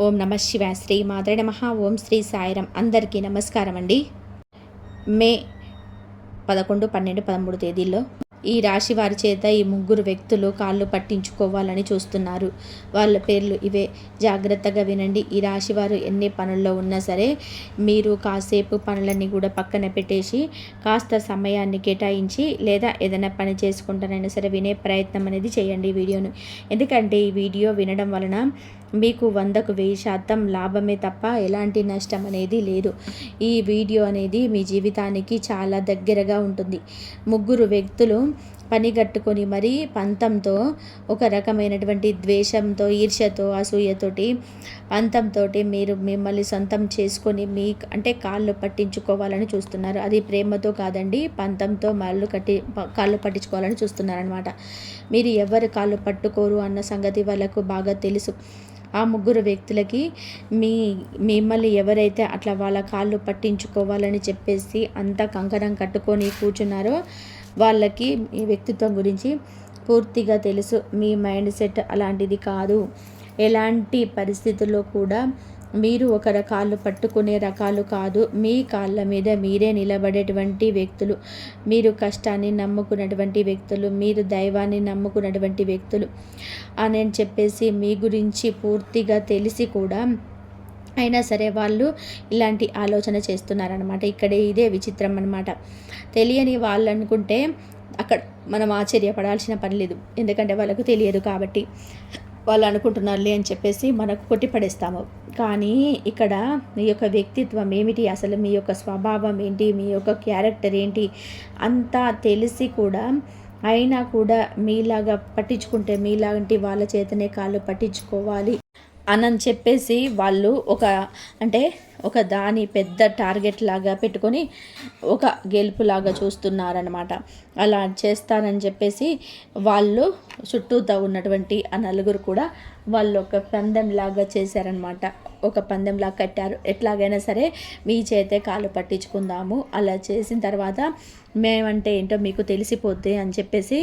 ఓం నమ శివాయ. శ్రీ మాత్రే నమః. ఓం శ్రీ సాయిరాం. అందరికీ నమస్కారం అండి. మే 11, 12, 13 తేదీల్లో ఈ రాశి వారి చేత ఈ ముగ్గురు వ్యక్తులు కాళ్ళు పట్టించుకోవాలని చూస్తున్నారు. వాళ్ళ పేర్లు ఇవే. జాగ్రత్తగా వినండి. ఈ రాశి వారు ఎన్ని పనుల్లో ఉన్నా సరే మీరు కాసేపు పనులన్నీ కూడా పక్కన పెట్టేసి కాస్త సమయాన్ని కేటాయించి లేదా ఏదైనా పని చేసుకుంటానైనా సరే వినే ప్రయత్నం అనేది చేయండి ఈ వీడియోను. ఎందుకంటే ఈ వీడియో వినడం వలన మీకు 100కు 1000% లాభమే తప్ప ఎలాంటి నష్టం అనేది లేదు. ఈ వీడియో అనేది మీ జీవితానికి చాలా దగ్గరగా ఉంటుంది. ముగ్గురు వ్యక్తులు పనిగట్టుకొని మరీ పంతంతో, ఒక రకమైనటువంటి ద్వేషంతో, ఈర్ష్యతో, అసూయతోటి, పంతంతో మీరు మిమ్మల్ని సొంతం చేసుకొని అంటే కాళ్ళు పట్టించుకోవాలని చూస్తున్నారు. అది ప్రేమతో కాదండి, పంతంతో కాళ్ళు పట్టించుకోవాలని చూస్తున్నారనమాట. మీరు ఎవరు కాళ్ళు పట్టుకోరు అన్న సంగతి వాళ్ళకు బాగా తెలుసు. ఆ ముగ్గురు వ్యక్తులకి మిమ్మల్ని ఎవరైతే అట్లా వాళ్ళ కాళ్ళు పట్టించుకోవాలని చెప్పేసి అంత కంకణం కట్టుకొని కూర్చున్నారో వాళ్ళకి మీ వ్యక్తిత్వం గురించి పూర్తిగా తెలుసు. మీ మైండ్ సెట్ అలాంటిది కాదు. ఎలాంటి పరిస్థితుల్లో కూడా మీరు ఒకరి కాళ్ళు పట్టుకునే రకాలు కాదు. మీ కాళ్ళ మీద మీరే నిలబడేటువంటి వ్యక్తులు, మీరు కష్టాన్ని నమ్ముకున్నటువంటి వ్యక్తులు, మీరు దైవాన్ని నమ్ముకున్నటువంటి వ్యక్తులు అని చెప్పేసి మీ గురించి పూర్తిగా తెలిసి కూడా అయినా సరే వాళ్ళు ఇలాంటి ఆలోచన చేస్తున్నారనమాట. ఇక్కడే ఇదే విచిత్రం అనమాట. తెలియని వాళ్ళు అనుకుంటే అక్కడ మనం ఆశ్చర్యపడాల్సిన పని లేదు. ఎందుకంటే వాళ్ళకు తెలియదు కాబట్టి వాళ్ళు అనుకుంటున్నారులే అని చెప్పేసి మనకు కొట్టిపడేస్తాము. కానీ ఇక్కడ మీ యొక్క వ్యక్తిత్వం ఏమిటి, అసలు మీ యొక్క స్వభావం ఏంటి, మీ యొక్క క్యారెక్టర్ ఏంటి అంతా తెలిసి కూడా అయినా కూడా మీలాగా పట్టించుకుంటే మీలాంటి వాళ్ళ చేతనే కాళ్ళు పట్టించుకోవాలి అని చెప్పేసి వాళ్ళు ఒక దాని పెద్ద టార్గెట్ లాగా పెట్టుకొని ఒక గెలుపులాగా చూస్తున్నారనమాట. అలా చేస్తానని చెప్పేసి వాళ్ళు చుట్టూతో ఉన్నటువంటి ఆ నలుగురు కూడా వాళ్ళు ఒక పందెంలాగా చేశారనమాట. ఒక పందెంలాగా కట్టారు. ఎట్లాగైనా సరే మీ చేతే కాళ్ళు పట్టించుకుందాము, అలా చేసిన తర్వాత మేమంటే ఏంటో మీకు తెలిసిపోద్ది అని చెప్పేసి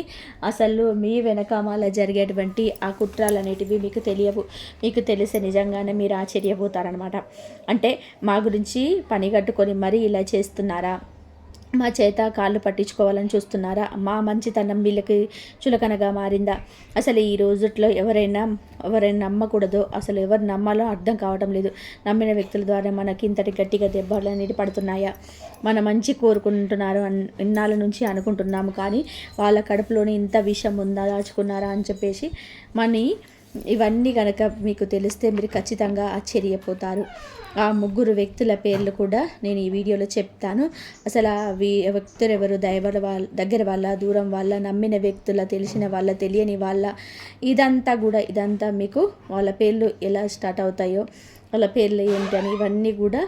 అసలు మీ వెనకామాల జరిగేటువంటి ఆ కుట్రాలు అనేటివి మీకు తెలియవు. మీకు తెలిసే నిజంగానే మీరు ఆశ్చర్యపోతారనమాట. అంటే మా గురించి పని కట్టుకొని మరీ ఇలా చేస్తున్నారా, మా చేత కాళ్ళు పట్టించుకోవాలని చూస్తున్నారా, మా మంచితనం వీళ్ళకి చులకనగా మారిందా, అసలు ఈ రోజుట్లో ఎవరైనా నమ్మకూడదో, అసలు ఎవరు నమ్మాలో అర్థం కావటం లేదు. నమ్మిన వ్యక్తుల ద్వారా మనకి ఇంతటి గట్టిగా దెబ్బలు అనేది పడుతున్నాయా, మన మంచి కోరుకుంటున్నారు ఇన్నాళ్ళ నుంచి అనుకుంటున్నాము, కానీ వాళ్ళ కడుపులోని ఇంత విషం ఉందా, దాచుకున్నారా అని చెప్పేసి ఇవన్నీ కనుక మీకు తెలిస్తే మీరు ఖచ్చితంగా ఆశ్చర్యపోతారు. ఆ ముగ్గురు వ్యక్తుల పేర్లు కూడా నేను ఈ వీడియోలో చెప్తాను. అసలు ఆ వ్యక్తులు ఎవరు, దగ్గర వాళ్ళ, దూరం వాళ్ళ, నమ్మిన వ్యక్తుల, తెలిసిన వాళ్ళ, తెలియని వాళ్ళ, ఇదంతా మీకు వాళ్ళ పేర్లు ఎలా స్టార్ట్ అవుతాయో, వాళ్ళ పేర్లు ఏంటి అని ఇవన్నీ కూడా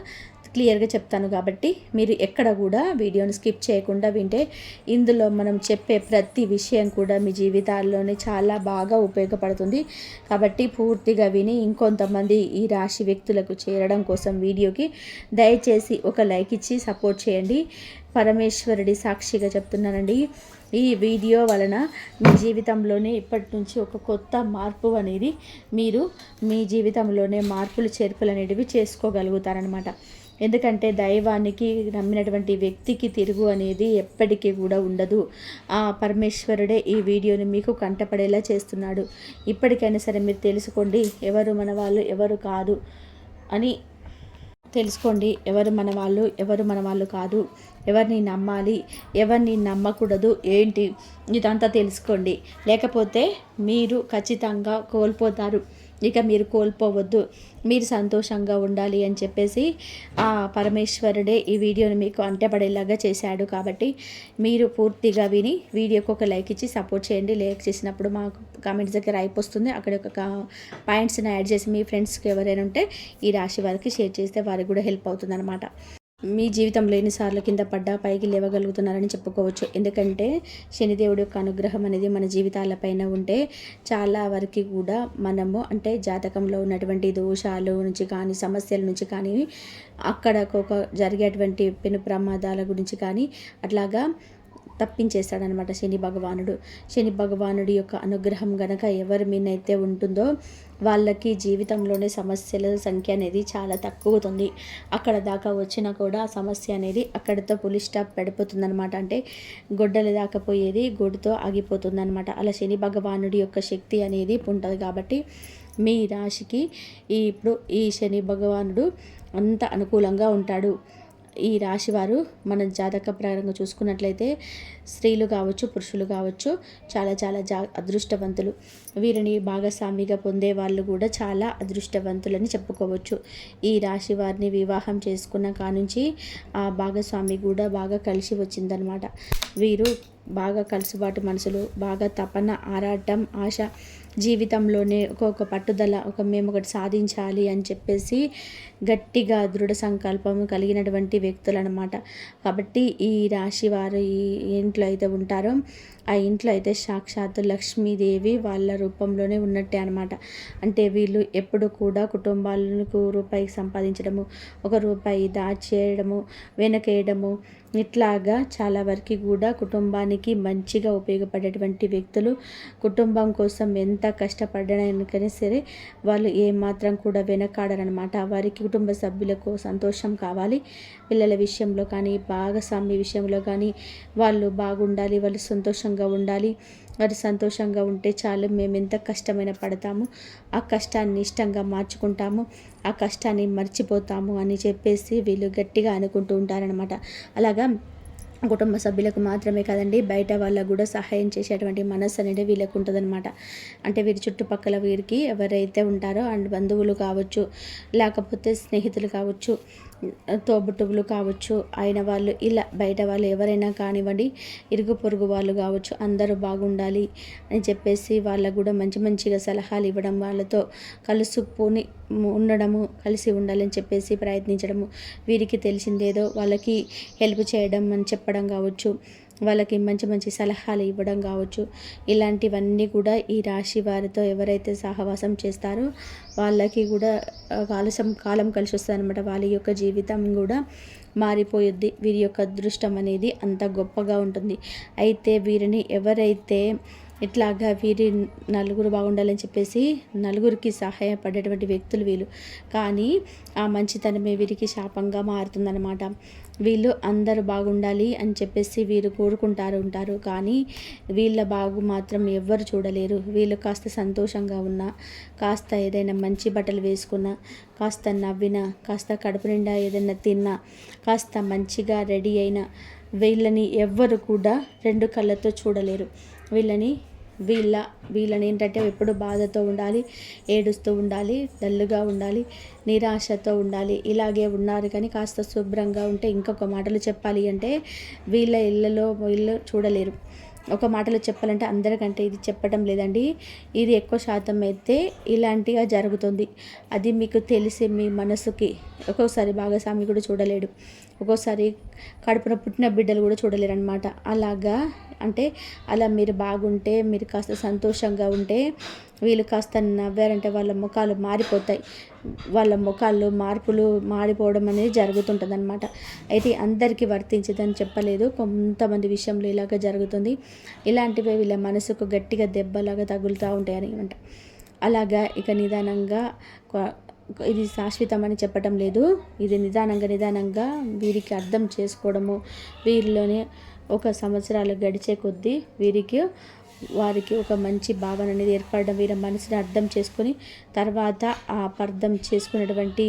క్లియర్గా చెప్తాను. కాబట్టి మీరు ఎక్కడ కూడా వీడియోని స్కిప్ చేయకుండా వింటే ఇందులో మనం చెప్పే ప్రతి విషయం కూడా మీ జీవితాల్లోనే చాలా బాగా ఉపయోగపడుతుంది. కాబట్టి పూర్తిగా విని ఇంకొంతమంది ఈ రాశి వ్యక్తులకు చేరడం కోసం వీడియోకి దయచేసి ఒక లైక్ ఇచ్చి సపోర్ట్ చేయండి. పరమేశ్వరుడి సాక్షిగా చెప్తున్నానండి, ఈ వీడియో వలన మీ జీవితంలోనే ఇప్పటి నుంచి ఒక కొత్త మార్పు అనేది మీరు మీ జీవితంలోనే మార్పులు చేర్పులు అనేటివి చేసుకోగలుగుతారనమాట. ఎందుకంటే దైవానికి నమ్మినటువంటి వ్యక్తికి తిరుగు అనేది ఎప్పటికీ కూడా ఉండదు. ఆ పరమేశ్వరుడే ఈ వీడియోని మీకు కంటపడేలా చేస్తున్నాడు. ఇప్పటికైనా సరే మీరు తెలుసుకోండి, ఎవరు మన వాళ్ళు ఎవరు కాదు అని తెలుసుకోండి. ఎవరు మన వాళ్ళు కాదు, ఎవరిని నమ్మాలి, ఎవరిని నమ్మకూడదు ఏంటి ఇదంతా తెలుసుకోండి. లేకపోతే మీరు ఖచ్చితంగా కోల్పోతారు. ఇక మీరు కోల్పోవద్దు, మీరు సంతోషంగా ఉండాలి అని చెప్పేసి ఆ పరమేశ్వరుడే ఈ వీడియోని మీకు అంటపడేలాగా చేశాడు. కాబట్టి మీరు పూర్తిగా విని వీడియోకి ఒక లైక్ ఇచ్చి సపోర్ట్ చేయండి. లైక్ చేసినప్పుడు మాకు కామెంట్స్ దగ్గర అయిపోతుంది. అక్కడ ఒక పాయింట్స్ని యాడ్ చేసి మీ ఫ్రెండ్స్కి ఎవరైనా ఉంటే ఈ రాశి వారికి షేర్ చేస్తే వారికి కూడా హెల్ప్ అవుతుంది అనమాట. మీ జీవితంలో ఎన్నిసార్లు కింద పడ్డా పైకి లేవగలుగుతున్నారని చెప్పుకోవచ్చు. ఎందుకంటే శనిదేవుడి యొక్క అనుగ్రహం అనేది మన జీవితాలపైన ఉంటే చాలా వరకు కూడా మనము జాతకంలో ఉన్నటువంటి దోషాలు నుంచి కానీ, సమస్యల నుంచి కానీ, అక్కడ జరిగేటువంటి పెను ప్రమాదాల గురించి కానీ అట్లాగా తప్పించేస్తాడనమాట శని భగవానుడు. శని భగవానుడి యొక్క అనుగ్రహం గనక ఎవరి మీదైతే ఉంటుందో వాళ్ళకి జీవితంలోనే సమస్యల సంఖ్య అనేది చాలా తక్కువవుతుంది. అక్కడ దాకా వచ్చినా కూడా ఆ సమస్య అనేది అక్కడితో పులి స్టాప్ పడిపోతుందనమాట. అంటే గొడ్డలి దాకా పోయేది గొడ్డుతో ఆగిపోతుందనమాట. అలా శని భగవానుడి యొక్క శక్తి అనేది ఉంటుంది కాబట్టి మీ రాశికి ఇప్పుడు ఈ శని భగవానుడు అంత అనుకూలంగా ఉంటాడు. ఈ రాశివారు మన జాతక ప్రకారంగా చూసుకున్నట్లయితే స్త్రీలు కావచ్చు, పురుషులు కావచ్చు, చాలా చాలా అదృష్టవంతులు. వీరిని భాగస్వామిగా పొందే వాళ్ళు కూడా చాలా అదృష్టవంతులని చెప్పుకోవచ్చు. ఈ రాశి వారిని వివాహం చేసుకున్న కానుంచి ఆ భాగస్వామి కూడా బాగా కలిసి వచ్చిందనమాట. వీరు బాగా కలుసుబాటు మనసులు, బాగా తపన, ఆరాటం, ఆశ, జీవితంలోనే ఒక పట్టుదల, మేము ఒకటి సాధించాలి అని చెప్పేసి గట్టిగా దృఢ సంకల్పం కలిగినటువంటి వ్యక్తులు అనమాట. కాబట్టి ఈ రాశి వారు ఈ ఇంట్లో అయితే ఉంటారో ఆ ఇంట్లో అయితే సాక్షాత్తు లక్ష్మీదేవి వాళ్ళ రూపంలోనే ఉన్నట్టే అనమాట. అంటే వీళ్ళు ఎప్పుడు కూడా కుటుంబాలకు రూపాయి సంపాదించడము, ఒక రూపాయి దాచేయడము, వెనకేయడము, ఇట్లాగా చాలా వరకు కూడా కుటుంబానికి మంచిగా ఉపయోగపడేటువంటి వ్యక్తులు. కుటుంబం కోసం ఎంత కష్టపడడానికైనా సరే వాళ్ళు ఏమాత్రం కూడా వెనకాడరనమాట. వారికి కుటుంబ సభ్యులకు సంతోషం కావాలి, పిల్లల విషయంలో కానీ భాగస్వామి విషయంలో కానీ వాళ్ళు బాగుండాలి, వాళ్ళు సంతోషంగా ఉండాలి. వారు సంతోషంగా ఉంటే చాలు, మేము ఎంత కష్టమైన పడతాము, ఆ కష్టాన్ని ఇష్టంగా మార్చుకుంటాము, ఆ కష్టాన్ని మర్చిపోతాము అని చెప్పేసి వీళ్ళు గట్టిగా అనుకుంటూ ఉంటారనమాట. అలాగా కుటుంబ సభ్యులకు మాత్రమే కాదండి, బయట వాళ్ళకు కూడా సహాయం చేసేటువంటి మనస్సు అనేది వీళ్ళకు ఉంటుందన్నమాట. అంటే వీరి చుట్టుపక్కల వీరికి ఎవరైతే ఉంటారో అండ్ బంధువులు కావచ్చు, లేకపోతే స్నేహితులు కావచ్చు, తోబుట్టువులు కావచ్చు, అయిన వాళ్ళు, ఇలా బయట వాళ్ళు ఎవరైనా కానివ్వండి, ఇరుగు పొరుగు వాళ్ళు కావచ్చు, అందరూ బాగుండాలి అని చెప్పేసి వాళ్ళకు కూడా మంచి మంచిగా సలహాలు ఇవ్వడం, వాళ్ళతో కలుసుకొని ఉండడము, కలిసి ఉండాలని చెప్పేసి ప్రయత్నించడము, వీరికి తెలిసిందేదో వాళ్ళకి హెల్ప్ చేయడం అని చెప్పడం కావచ్చు, వాళ్ళకి మంచి మంచి సలహాలు ఇవ్వడం కావచ్చు, ఇలాంటివన్నీ కూడా ఈ రాశి వారితో ఎవరైతే సహవాసం చేస్తారో వాళ్ళకి కూడా కాలం కలిసి వస్తుంది అనమాట. వాళ్ళ యొక్క జీవితం కూడా మారిపోయిద్ది. వీరి యొక్క అదృష్టం అనేది అంత గొప్పగా ఉంటుంది. అయితే వీరిని ఎవరైతే ఇట్లాగా వీరి నలుగురు బాగుండాలని చెప్పేసి నలుగురికి సహాయపడేటువంటి వ్యక్తులు వీళ్ళు. కానీ ఆ మంచితనమే వీరికి శాపంగా మారుతుందన్నమాట. వీళ్ళు అందరూ బాగుండాలి అని చెప్పేసి వీరు కోరుకుంటారు కానీ వీళ్ళ బాగు మాత్రం ఎవ్వరు చూడలేరు. వీళ్ళు కాస్త సంతోషంగా ఉన్నా, కాస్త ఏదైనా మంచి బట్టలు వేసుకున్నా, కాస్త నవ్వినా, కాస్త కడుపు నిండా ఏదైనా తిన్నా, కాస్త మంచిగా రెడీ అయినా వీళ్ళని ఎవ్వరు కూడా రెండు కళ్ళతో చూడలేరు. వీళ్ళని ఏంటంటే ఎప్పుడు బాధతో ఉండాలి, ఏడుస్తూ ఉండాలి, డల్లుగా ఉండాలి, నిరాశతో ఉండాలి. ఇలాగే ఉన్నారు. కానీ కాస్త శుభ్రంగా ఉంటే, ఇంకొక మాటలు చెప్పాలి అంటే వీళ్ళ ఇళ్ళలో వీళ్ళు చూడలేరు. ఒక మాటలో చెప్పాలంటే అందరికంటే ఇది చెప్పడం లేదండి, ఇది ఎక్కువ శాతం అయితే ఇలాంటిగా జరుగుతుంది. అది మీకు తెలిసి మీ మనసుకి ఒక్కోసారి భాగస్వామి కూడా చూడలేడు, ఒక్కోసారి కడుపున పుట్టిన బిడ్డలు కూడా చూడలేరు అనమాట. అలాగా అంటే అలా మీరు బాగుంటే, మీరు కాస్త సంతోషంగా ఉంటే, వీళ్ళు కాస్త నవ్వారంటే వాళ్ళ ముఖాలు మారిపోతాయి. వాళ్ళ ముఖాల్లో మార్పులు మారిపోవడం అనేది జరుగుతుంటుంది అనమాట. అయితే అందరికీ వర్తించదని చెప్పలేదు, కొంతమంది విషయంలో ఇలాగ జరుగుతుంది. ఇలాంటివి వీళ్ళ మనసుకు గట్టిగా దెబ్బలాగా తగులుతూ ఉంటాయని అనమాట. అలాగా ఇక నిదానంగా ఇది శాశ్వతమని చెప్పటం లేదు, ఇది నిదానంగా వీరికి అర్థం చేసుకోవడము, వీరిలోనే ఒక సంవత్సరాలు గడిచే కొద్దీ వారికి ఒక మంచి భావన అనేది ఏర్పడడం, వీరి మనసుని అర్థం చేసుకొని తర్వాత ఆ అర్థం చేసుకునేటువంటి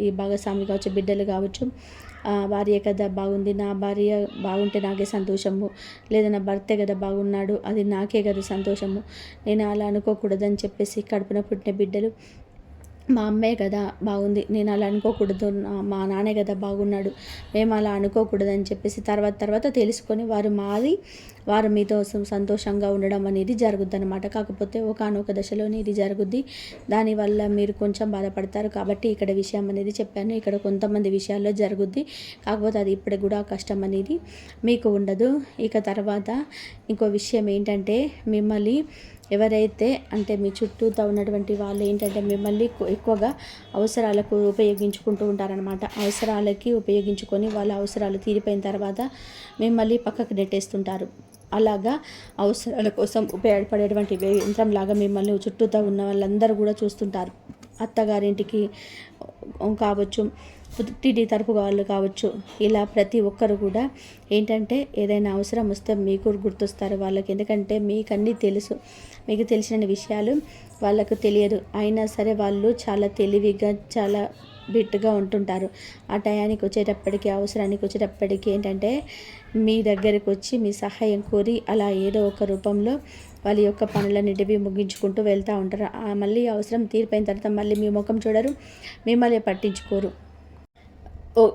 ఈ భాగస్వామి కావచ్చు, బిడ్డలు కావచ్చు, భార్య కదా బాగుంది, నా భార్య బాగుంటే నాకే సంతోషము, లేదా నా భర్తే కదా బాగున్నాడు, అది నాకే కదా సంతోషము, నేను అలా అనుకోకూడదని చెప్పేసి కడుపున పుట్టిన బిడ్డలు, మా అమ్మే కదా బాగుంది, నేను అలా అనుకోకూడదు, మా నాన్నే కదా బాగున్నాడు, మేము అలా అనుకోకూడదు అని చెప్పేసి తర్వాత తెలుసుకొని వారు మీతో సంతోషంగా ఉండడం అనేది జరుగుద్ది అనమాట. కాకపోతే ఒకానొక దశలోనే ఇది జరుగుద్ది, దానివల్ల మీరు కొంచెం బాధపడతారు. కాబట్టి ఇక్కడ విషయం అనేది చెప్పాను. ఇక్కడ కొంతమంది విషయాల్లో జరుగుద్ది, కాకపోతే అది ఇప్పటికి కూడా కష్టం అనేది మీకు ఉండదు. ఇక తర్వాత ఇంకో విషయం ఏంటంటే, మిమ్మల్ని ఎవరైతే అంటే మీ చుట్టూతో ఉన్నటువంటి వాళ్ళు ఏంటంటే మిమ్మల్ని ఎక్కువగా అవసరాలకు ఉపయోగించుకుంటూ ఉంటారనమాట. అవసరాలకి ఉపయోగించుకొని వాళ్ళ అవసరాలు తీరిపోయిన తర్వాత మిమ్మల్ని పక్కకు నెట్టేస్తుంటారు. అలాగా అవసరాల కోసం ఉపయోగపడేటువంటి యంత్రంలాగా మిమ్మల్ని చుట్టూతో ఉన్న వాళ్ళందరూ కూడా చూస్తుంటారు. అత్తగారింటికి కావచ్చు, పుట్టింటి తరపు వాళ్ళు కావచ్చు, ఇలా ప్రతి ఒక్కరు కూడా ఏంటంటే ఏదైనా అవసరం వస్తే మీకు గుర్తొస్తారు వాళ్ళకి. ఎందుకంటే మీకు అన్నీ తెలుసు, మీకు తెలిసిన విషయాలు వాళ్ళకు తెలియదు. అయినా సరే వాళ్ళు చాలా తెలివిగా చాలా బిట్టుగా ఉంటుంటారు. ఆ టయానికి వచ్చేటప్పటికి, అవసరానికి వచ్చేటప్పటికి ఏంటంటే మీ దగ్గరికి వచ్చి మీ సహాయం కోరి అలా ఏదో ఒక రూపంలో వాళ్ళ యొక్క పనులన్నిటివి ముగించుకుంటూ వెళ్తూ ఉంటారు. మళ్ళీ అవసరం తీరిపోయిన తర్వాత మళ్ళీ మీ ముఖం చూడరు, మిమ్మల్ని పట్టించుకోరు.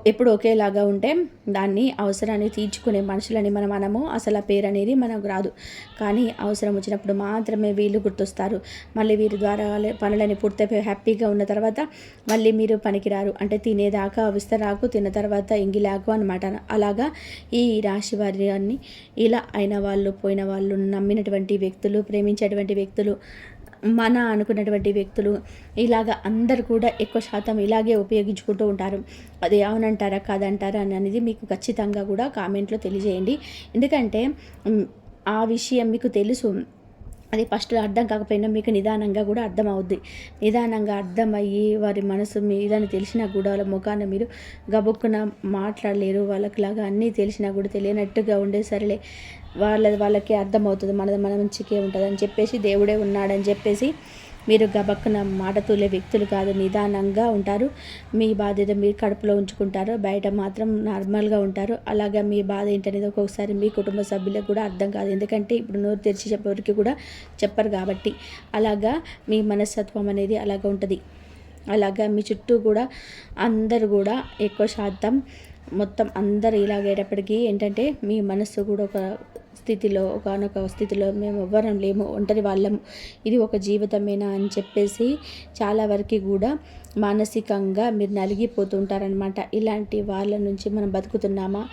ఎప్పుడు ఒకేలాగా ఉంటే దాన్ని అవసరాన్ని తీర్చుకునే మనుషులని మనము అసలు ఆ పేరు అనేది మనకు రాదు. కానీ అవసరం వచ్చినప్పుడు మాత్రమే వీళ్ళు గుర్తొస్తారు. మళ్ళీ వీరి ద్వారా పనులని పూర్తయిపోయి హ్యాపీగా ఉన్న తర్వాత మళ్ళీ మీరు పనికిరారు. అంటే తినేదాకా విస్తరాకు, తిన్న తర్వాత ఎంగిలాకు అనమాట. అలాగా ఈ రాశి వారిని ఇలా అయిన వాళ్ళు, పోయిన వాళ్ళు, నమ్మినటువంటి వ్యక్తులు, ప్రేమించేటువంటి వ్యక్తులు, మన అనుకున్నటువంటి వ్యక్తులు ఇలాగ అందరు కూడా ఎక్కువ శాతం ఇలాగే ఉపయోగించుకుంటూ ఉంటారు. అది అవునంటారా కాదంటారా అనేది మీకు ఖచ్చితంగా కూడా కామెంట్లో తెలియజేయండి. ఎందుకంటే ఆ విషయం మీకు తెలుసు, అది ఫస్ట్లో అర్థం కాకపోయినా మీకు నిదానంగా కూడా అర్థం అవుద్ది. నిదానంగా అర్థమయ్యి వారి మనసు మీదని తెలిసినా కూడా వాళ్ళ ముఖాన మీరు గబుక్కున మాట్లాడలేరు. వాళ్ళకిలాగా అన్నీ తెలిసినా కూడా తెలియనట్టుగా ఉండే సరేలే వాళ్ళకి అర్థమవుతుంది, మనది మన మంచికే ఉంటుంది అని చెప్పేసి దేవుడే ఉన్నాడని చెప్పేసి మీరు గబక్కున మాట తూలే వ్యక్తులు కాదు. నిదానంగా ఉంటారు. మీ బాధ్యత మీరు కడుపులో ఉంచుకుంటారు, బయట మాత్రం నార్మల్గా ఉంటారు. అలాగా మీ బాధ ఏంటనేది ఒక్కొక్కసారి మీ కుటుంబ సభ్యులకు కూడా అర్థం కాదు. ఎందుకంటే ఇప్పుడు నోరు తెరిచి చెప్పేవరికి కూడా చెప్పరు కాబట్టి. అలాగా మీ మనస్తత్వం అనేది అలాగా ఉంటుంది. అలాగా మీ చుట్టూ కూడా అందరూ కూడా ఎక్కువ శాతం మొత్తం అందరూ ఇలాగేటప్పటికీ ఏంటంటే మీ మనస్సు కూడా ఒక స్థితిలో, ఒకనొక స్థితిలో మేము ఎవ్వరం లేము, ఒంటరి వాళ్ళము, ఇది ఒక జీవితమేనా అని చెప్పేసి చాలా వరకు కూడా మానసికంగా మీరు నలిగిపోతుంటారనమాట. ఇలాంటి వాళ్ళ నుంచి మనం బతుకుతున్నామా,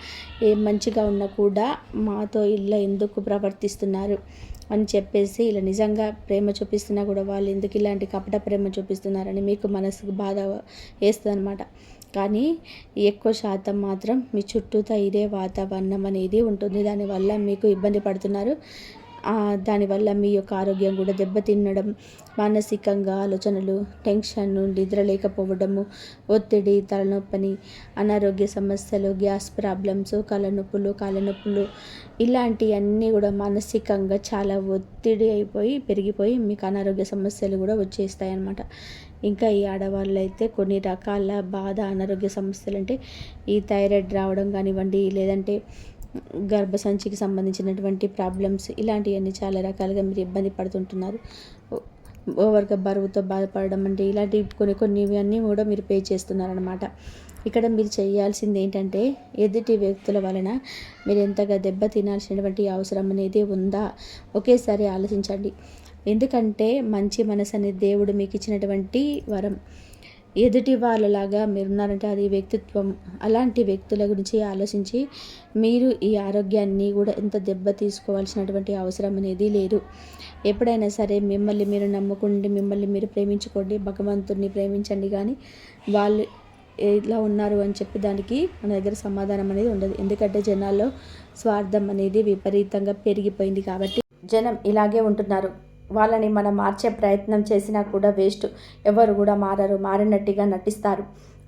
ఏం మంచిగా ఉన్నా కూడా మాతో ఇలా ఎందుకు ప్రవర్తిస్తున్నారు అని చెప్పేసి, ఇలా నిజంగా ప్రేమ చూపిస్తున్నా కూడా వాళ్ళు ఎందుకు ఇలాంటి కపట ప్రేమ చూపిస్తున్నారని మీకు మనసుకు బాధ వేస్తుంది అనమాట. కానీ ఎక్కువ శాతం మాత్రం మీ చుట్టూతో ఇదే వాతావరణం అనేది ఉంటుంది. దానివల్ల మీకు ఇబ్బంది పడుతున్నారు. దానివల్ల మీ యొక్క ఆరోగ్యం కూడా దెబ్బతినడం, మానసికంగా ఆలోచనలు, టెన్షన్, నిద్ర లేకపోవడము, ఒత్తిడి, తలనొప్పని, అనారోగ్య సమస్యలు, గ్యాస్ ప్రాబ్లమ్స్, కళ్ళనొప్పులు, కాళ్ళనొప్పులు ఇలాంటివన్నీ కూడా మానసికంగా చాలా ఒత్తిడి అయిపోయి పెరిగిపోయి మీకు అనారోగ్య సమస్యలు కూడా వచ్చేస్తాయి అన్నమాట. ఇంకా ఈ ఆడవాళ్ళు అయితే కొన్ని రకాల బాధ, అనారోగ్య సమస్యలు అంటే ఈ థైరాయిడ్ రావడం కానివ్వండి, లేదంటే గర్భసంచికి సంబంధించినటువంటి ప్రాబ్లమ్స్, ఇలాంటివన్నీ చాలా రకాలుగా మీరు ఇబ్బంది పడుతుంటున్నారు. ఓవర్గా బరువుతో బాధపడడం అంటే ఇలాంటి కొన్ని అన్నీ కూడా మీరు పే చేస్తున్నారనమాట. ఇక్కడ మీరు చేయాల్సింది ఏంటంటే ఎదుటి వ్యక్తుల వలన మీరు ఎంతగా దెబ్బ తినాల్సినటువంటి అవసరం అనేది ఉందా ఒకేసారి ఆలోచించండి. ఎందుకంటే మంచి మనసు అనేది దేవుడు మీకు ఇచ్చినటువంటి వరం. ఎదుటి వాళ్ళలాగా మీరున్నారంటే అది వ్యక్తిత్వం. అలాంటి వ్యక్తుల గురించి ఆలోచించి మీరు ఈ ఆరోగ్యాన్ని కూడా ఎంత దెబ్బ తీసుకోవాల్సినటువంటి అవసరం అనేది లేదు. ఎప్పుడైనా సరే మిమ్మల్ని మీరు నమ్ముకోండి, మిమ్మల్ని మీరు ప్రేమించుకోండి, భగవంతుడిని ప్రేమించండి. కానీ వాళ్ళు ఎలా ఉన్నారు అని చెప్పి దానికి మన దగ్గర సమాధానం అనేది ఉండదు. ఎందుకంటే జనాల్లో స్వార్థం అనేది విపరీతంగా పెరిగిపోయింది కాబట్టి జనం ఇలాగే ఉంటున్నారు. వాళ్ళని మనం మార్చే ప్రయత్నం చేసినా కూడా వేస్ట్. ఎవరు కూడా మారరు, మారినట్టుగా నటిస్తారు.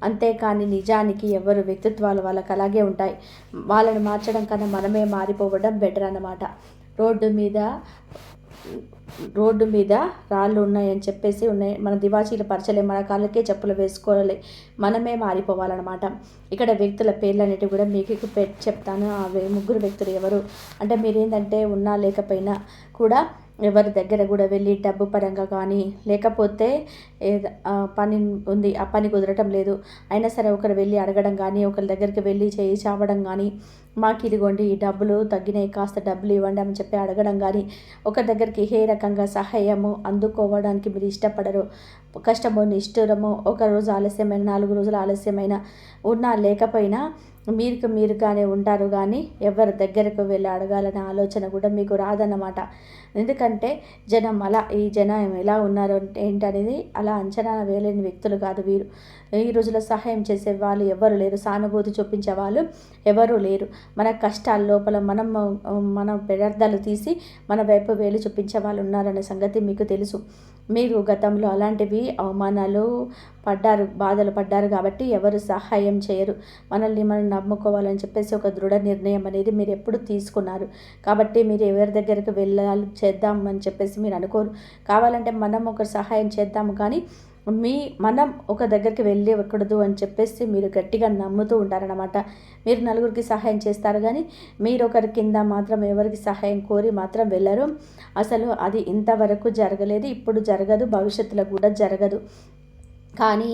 అంతేకాని నిజానికి ఎవరు వ్యక్తిత్వాలు వాళ్ళకి అలాగే ఉంటాయి. వాళ్ళని మార్చడం కన్నా మనమే మారిపోవడం బెటర్ అన్నమాట. రోడ్డు మీద రాళ్ళు ఉన్నాయని చెప్పేసి మన దివాచీలు పరచలే, మన కాళ్ళకే చెప్పులు వేసుకోవాలి, మనమే మారిపోవాలన్నమాట. ఇక్కడ వ్యక్తుల పేర్లు అనేటివి కూడా మీకు చెప్తాను. ఆ ముగ్గురు వ్యక్తులు ఎవరు అంటే మీరేంటంటే ఉన్నా లేకపోయినా కూడా ఎవరి దగ్గర కూడా వెళ్ళి డబ్బు పరంగా కానీ, లేకపోతే పని ఉంది ఆ పని కుదరటం లేదు అయినా సరే ఒకరు వెళ్ళి అడగడం కానీ, ఒకరి దగ్గరికి వెళ్ళి చేయి చావడం కానీ, మాకు ఇదిగోండి ఈ డబ్బులు తగ్గినాయి, కాస్త డబ్బులు ఇవ్వండి అని చెప్పి అడగడం కానీ, ఒక దగ్గరికి ఏ రకంగా సహాయము అందుకోవడానికి మీరు ఇష్టపడరు. కష్టమో నిష్ఠురమో, ఒక రోజు ఆలస్యమైన 4 రోజులు ఆలస్యమైన ఉన్నా లేకపోయినా మీరుగానే ఉంటారు కానీ ఎవరి దగ్గరకు వెళ్ళి అడగాలనే ఆలోచన కూడా మీకు రాదన్నమాట. ఎందుకంటే ఈ జనం ఎలా ఉన్నారు ఏంటనేది అలా అంచనా వేయలేని వ్యక్తులు కాదు వీరు. ఈ రోజుల్లో సహాయం చేసే వాళ్ళు ఎవరు లేరు, సానుభూతి చూపించే వాళ్ళు ఎవరూ లేరు. మన కష్టాల లోపల మన వ్యర్థాలు తీసి మన వైపు వేలు చూపించే వాళ్ళు ఉన్నారనే సంగతి మీకు తెలుసు. మీరు గతంలో అలాంటివి అవమానాలు బాధలు పడ్డారు కాబట్టి ఎవరు సహాయం చేయరు. మనల్ని మనం నమ్ముకోవాలని చెప్పేసి ఒక దృఢ నిర్ణయం అనేది మీరు ఎప్పుడు తీసుకున్నారు. కాబట్టి మీరు ఎవరి దగ్గరకు వెళ్ళాలి చేద్దాం అని చెప్పేసి మీరు అనుకోరు. కావాలంటే మనం ఒక సహాయం చేద్దాము కానీ మనం ఒక దగ్గరికి వెళ్ళకూడదు అని చెప్పేసి మీరు గట్టిగా నమ్ముతూ ఉంటారనమాట. మీరు నలుగురికి సహాయం చేస్తారు కానీ మీరు ఒకరి కింద మాత్రం ఎవరికి సహాయం కోరి మాత్రం వెళ్ళరు. అసలు అది ఇంతవరకు జరగలేదు, ఇప్పుడు జరగదు, భవిష్యత్తులో కూడా జరగదు. కానీ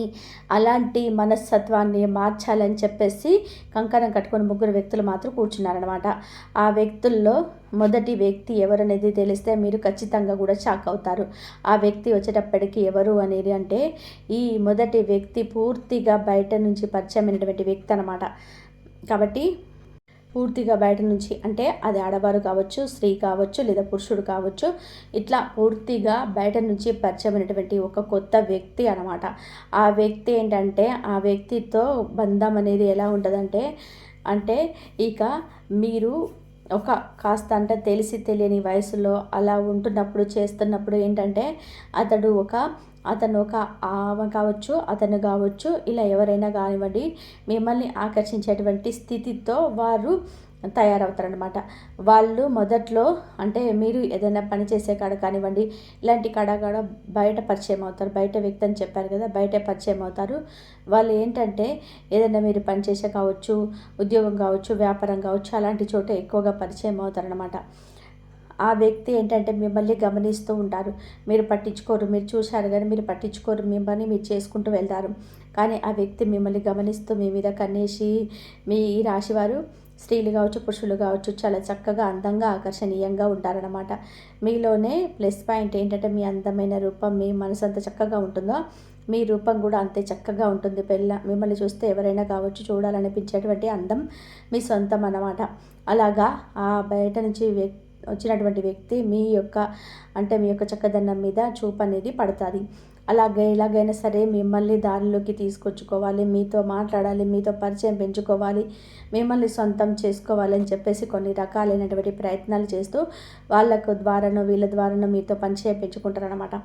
అలాంటి మనస్తత్వాన్ని మార్చాలని చెప్పేసి కంకణం కట్టుకొని 3 వ్యక్తులు మాత్రం కూర్చున్నారనమాట. ఆ వ్యక్తుల్లో మొదటి వ్యక్తి ఎవరనేది తెలిస్తే మీరు ఖచ్చితంగా కూడా షాక్ అవుతారు. ఆ వ్యక్తి వచ్చేటప్పటికి ఎవరు అనేది అంటే, ఈ మొదటి వ్యక్తి పూర్తిగా బయట నుంచి పరిచయమైనటువంటి వ్యక్తి అనమాట. కాబట్టి పూర్తిగా బయట నుంచి అంటే అది ఆడవారు కావచ్చు, స్త్రీ కావచ్చు, లేదా పురుషుడు కావచ్చు, ఇట్లా పూర్తిగా బయట నుంచి పరిచయమైనటువంటి ఒక కొత్త వ్యక్తి అనమాట. ఆ వ్యక్తి ఏంటంటే, ఆ వ్యక్తితో బంధం అనేది ఎలా ఉంటుందంటే, ఇక మీరు ఒక కాస్త అంటే తెలిసి తెలియని వయసులో అలా ఉంటున్నప్పుడు చేస్తున్నప్పుడు ఏంటంటే, అతను ఒక ఆమె కావచ్చు, అతను కావచ్చు, ఇలా ఎవరైనా కానివ్వండి, మిమ్మల్ని ఆకర్షించేటువంటి స్థితితో వారు తయారవుతారనమాట. వాళ్ళు మొదట్లో అంటే మీరు ఏదైనా పని చేసే కాడ కానివ్వండి, ఇలాంటి కాడ బయట పరిచయం అవుతారు. బయట వ్యక్తి అని చెప్పారు కదా, బయట పరిచయం అవుతారు. వాళ్ళు ఏంటంటే ఏదైనా మీరు పని చేసే కావచ్చు, ఉద్యోగం కావచ్చు, వ్యాపారం కావచ్చు, అలాంటి చోట ఎక్కువగా పరిచయం అవుతారనమాట. ఆ వ్యక్తి ఏంటంటే మిమ్మల్ని గమనిస్తూ ఉంటారు. మీరు పట్టించుకోరు, మీరు చూశారు కానీ మీరు పట్టించుకోరు, మీ పని మీరు చేసుకుంటూ వెళ్తారు. కానీ ఆ వ్యక్తి మిమ్మల్ని గమనిస్తూ మీ మీద కన్నేసి, మీ ఈ రాశివారు స్త్రీలు కావచ్చు, పురుషులు కావచ్చు, చాలా చక్కగా అందంగా ఆకర్షణీయంగా ఉంటారనమాట. మీలోనే ప్లస్ పాయింట్ ఏంటంటే మీ అందమైన రూపం, మీ మనసు అంత చక్కగా ఉంటుందో మీ రూపం కూడా అంతే చక్కగా ఉంటుంది. మిమ్మల్ని చూస్తే ఎవరైనా కావచ్చు చూడాలనిపించేటువంటి అందం మీ సొంతం అన్నమాట. అలాగా ఆ బయట నుంచి వచ్చినటువంటి వ్యక్తి మీ యొక్క చక్కదనం మీద చూపు అనేది పడుతుంది. ఎలాగైనా సరే మిమ్మల్ని దారిలోకి తీసుకొచ్చుకోవాలి, మీతో మాట్లాడాలి, మీతో పరిచయం పెంచుకోవాలి, మిమ్మల్ని సొంతం చేసుకోవాలని చెప్పేసి కొన్ని రకాలైనటువంటి ప్రయత్నాలు చేస్తూ వీళ్ళ ద్వారానో మీతో పరిచయం పెంచుకుంటారనమాట.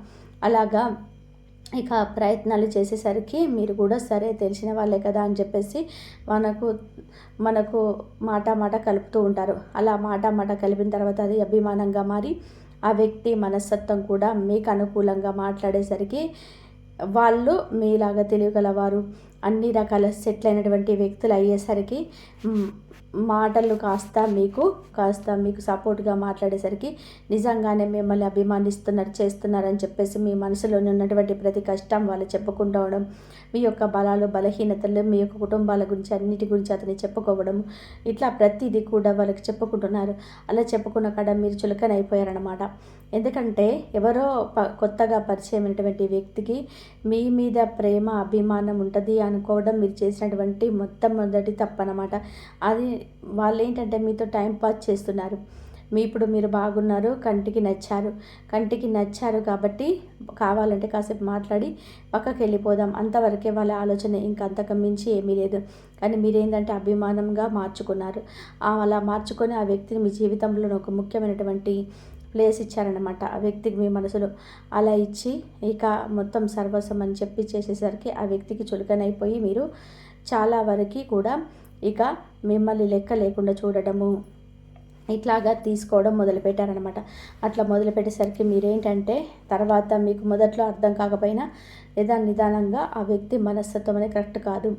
అలాగా ఇక ప్రయత్నాలు చేసేసరికి మీరు కూడా సరే తెలిసిన వాళ్ళే కదా అని చెప్పేసి మనకు మాట కలుపుతూ ఉంటారు. అలా మాట కలిపిన తర్వాత అది అభిమానంగా మారి ఆ వ్యక్తి మనస్తత్వం కూడా మీకు అనుకూలంగా మాట్లాడేసరికి వాళ్ళు మీలాగా తెలియగలవారు, అన్ని రకాల సెటిల్ అయినటువంటి వ్యక్తులు అయ్యేసరికి మాటలు కాస్త మీకు సపోర్ట్గా మాట్లాడేసరికి నిజంగానే మిమ్మల్ని చేస్తున్నారని చెప్పేసి మీ మనసులోని ఉన్నటువంటి ప్రతి కష్టం వాళ్ళు చెప్పుకుంటూ ఉండడం, మీ యొక్క బలాలు బలహీనతలు, మీ యొక్క కుటుంబాల గురించి అన్నిటి గురించి అతన్ని చెప్పుకోవడం, ఇట్లా ప్రతిదీ కూడా వాళ్ళకి చెప్పుకుంటున్నారు. అలా చెప్పుకున్న కాడ మీరు చులకనైపోయారనమాట. ఎందుకంటే ఎవరో కొత్తగా పరిచయమైనటువంటి వ్యక్తికి మీ మీద ప్రేమ అభిమానం ఉంటుంది అనుకోవడం మీరు చేసినటువంటి మొదటి తప్పనమాట. అది వాళ్ళు ఏంటంటే మీతో టైం పాస్ చేస్తున్నారు. ఇప్పుడు మీరు బాగున్నారు, కంటికి నచ్చారు కాబట్టి కావాలంటే కాసేపు మాట్లాడి పక్కకి వెళ్ళిపోదాం, అంతవరకే వాళ్ళ ఆలోచన, ఇంకంతకు మించి ఏమీ లేదు. కానీ మీరేంటంటే అభిమానంగా మార్చుకున్నారు. అలా మార్చుకొని ఆ వ్యక్తిని మీ జీవితంలో ఒక ముఖ్యమైనటువంటి ప్లేస్ ఇచ్చారనమాట. ఆ వ్యక్తికి మీ మనసులో అలా ఇచ్చి ఇక మొత్తం సర్వస్వం అని చెప్పి చేసేసరికి ఆ వ్యక్తికి చులకనైపోయి మీరు చాలా వరకు కూడా ఇక మిమ్మల్ని లెక్క లేకుండా చూడడము, ఇట్లాగా తీసుకోవడం మొదలుపెట్టారనమాట. అట్లా మొదలుపెట్టేసరికి మీరేంటంటే తర్వాత మీకు మొదట్లో అర్థం కాకపోయినా నిదానంగా ఆ వ్యక్తి మనస్తత్వం అనేది కరెక్ట్ కాదు,